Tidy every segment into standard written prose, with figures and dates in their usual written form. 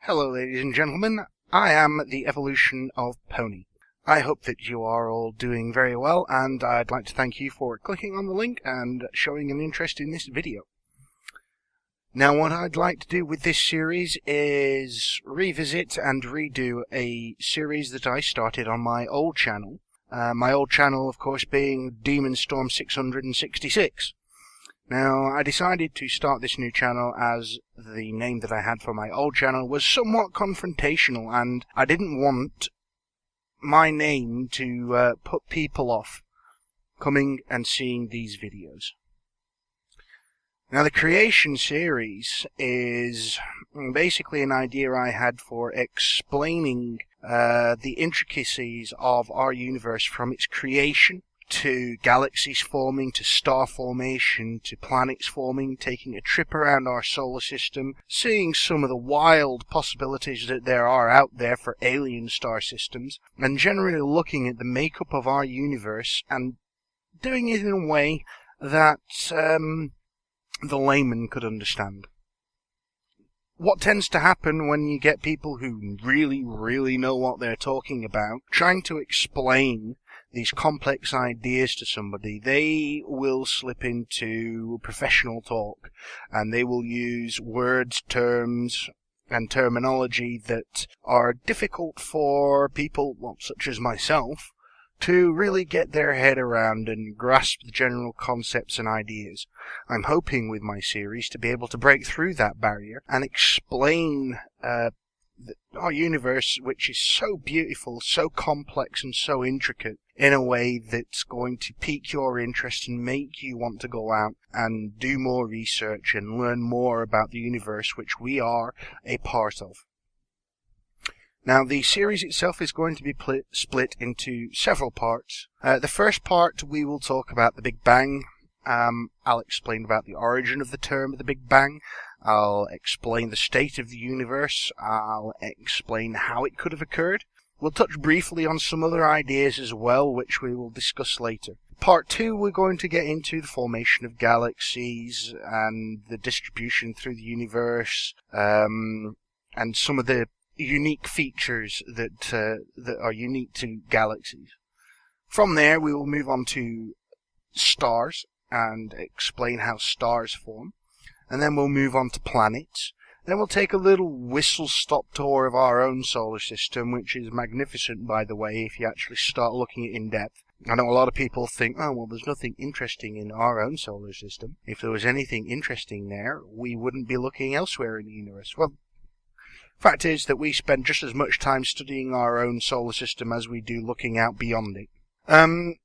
Hello ladies and gentlemen, I am the Evolution of Pony. I hope that you are all doing very well, and I'd like to thank you for clicking on the link and showing an interest in this video. Now what I'd like to do with this series is revisit and redo a series that I started on my old channel. My old channel of course being Demon Storm 666. Now, I decided to start this new channel as the name that I had for my old channel was somewhat confrontational, and I didn't want my name to put people off coming and seeing these videos. Now, the Creation series is basically an idea I had for explaining the intricacies of our universe from its creation to galaxies forming, to star formation, to planets forming, taking a trip around our solar system, seeing some of the wild possibilities that there are out there for alien star systems, and generally looking at the makeup of our universe and doing it in a way that the layman could understand. What tends to happen when you get people who really know what they're talking about, trying to explain these complex ideas to somebody, they will slip into professional talk, and they will use words, terms, and terminology that are difficult for people, well, such as myself, to really get their head around and grasp the general concepts and ideas. I'm hoping with my series to be able to break through that barrier and explain our universe, which is so beautiful, so complex and so intricate, in a way that's going to pique your interest and make you want to go out and do more research and learn more about the universe which we are a part of. Now, the series itself is going to be split into several parts. The first part, we will talk about the Big Bang. I'll explain about the origin of the term the Big Bang. I'll explain the state of the universe. I'll explain how it could have occurred. We'll touch briefly on some other ideas as well, which we will discuss later. Part 2, we're going to get into the formation of galaxies and the distribution through the universe, and some of the unique features that are unique to galaxies. From there, we will move on to stars and explain how stars form. And then we'll move on to planets. Then we'll take a little whistle-stop tour of our own solar system, which is magnificent, by the way, if you actually start looking at it in depth. I know a lot of people think, oh, well, there's nothing interesting in our own solar system. If there was anything interesting there, we wouldn't be looking elsewhere in the universe. Well, fact is that we spend just as much time studying our own solar system as we do looking out beyond it. Then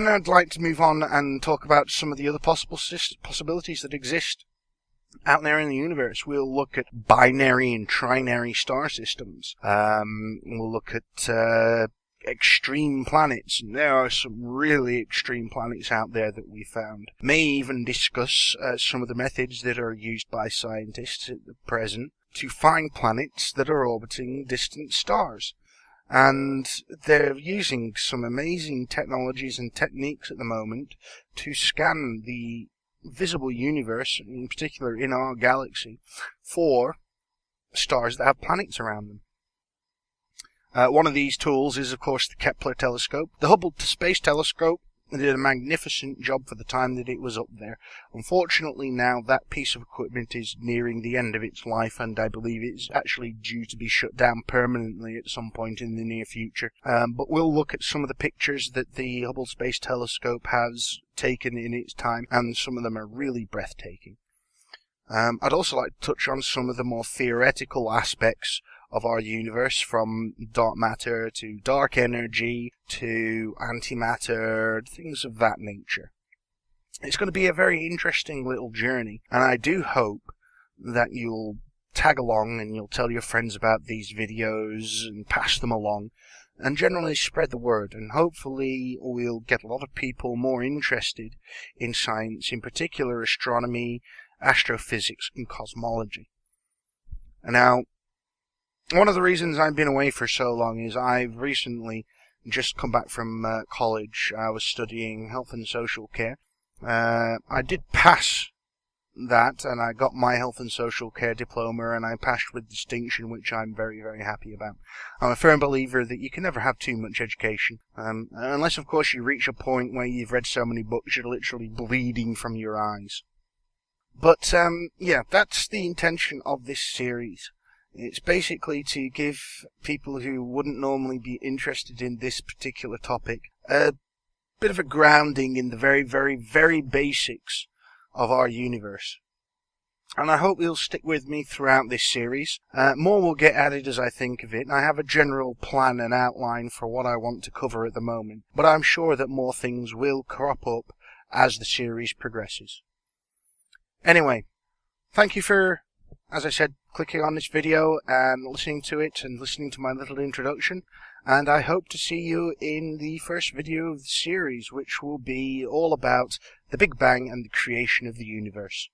I'd like to move on and talk about some of the other possibilities that exist out there in the universe. We'll look at binary and trinary star systems. We'll look at extreme planets, and there are some really extreme planets out there that we found. May even discuss some of the methods that are used by scientists at the present to find planets that are orbiting distant stars. And they're using some amazing technologies and techniques at the moment to scan the visible universe, in particular in our galaxy, for stars that have planets around them. One of these tools is, of course, the Kepler telescope. The Hubble Space Telescope did a magnificent job for the time that it was up there. Unfortunately, now that piece of equipment is nearing the end of its life, and I believe it's actually due to be shut down permanently at some point in the near future. But we'll look at some of the pictures that the Hubble Space Telescope has taken in its time, and some of them are really breathtaking. I'd also like to touch on some of the more theoretical aspects of our universe, from dark matter to dark energy to antimatter, things of that nature. It's going to be a very interesting little journey, and I do hope that you'll tag along and you'll tell your friends about these videos and pass them along and generally spread the word, and hopefully we'll get a lot of people more interested in science, in particular astronomy, astrophysics and cosmology. Now, one of the reasons I've been away for so long is I've recently just come back from college. I was studying health and social care. I did pass that, and I got my health and social care diploma, and I passed with distinction, which I'm very, very happy about. I'm a firm believer that you can never have too much education, unless, of course, you reach a point where you've read so many books you're literally bleeding from your eyes. But, yeah, that's the intention of this series. It's basically to give people who wouldn't normally be interested in this particular topic a bit of a grounding in the very, very, very basics of our universe. And I hope you'll stick with me throughout this series. More will get added as I think of it, and I have a general plan and outline for what I want to cover at the moment, but I'm sure that more things will crop up as the series progresses. Anyway, thank you for, as I said, clicking on this video and listening to it and listening to my little introduction. And I hope to see you in the first video of the series, which will be all about the Big Bang and the creation of the universe.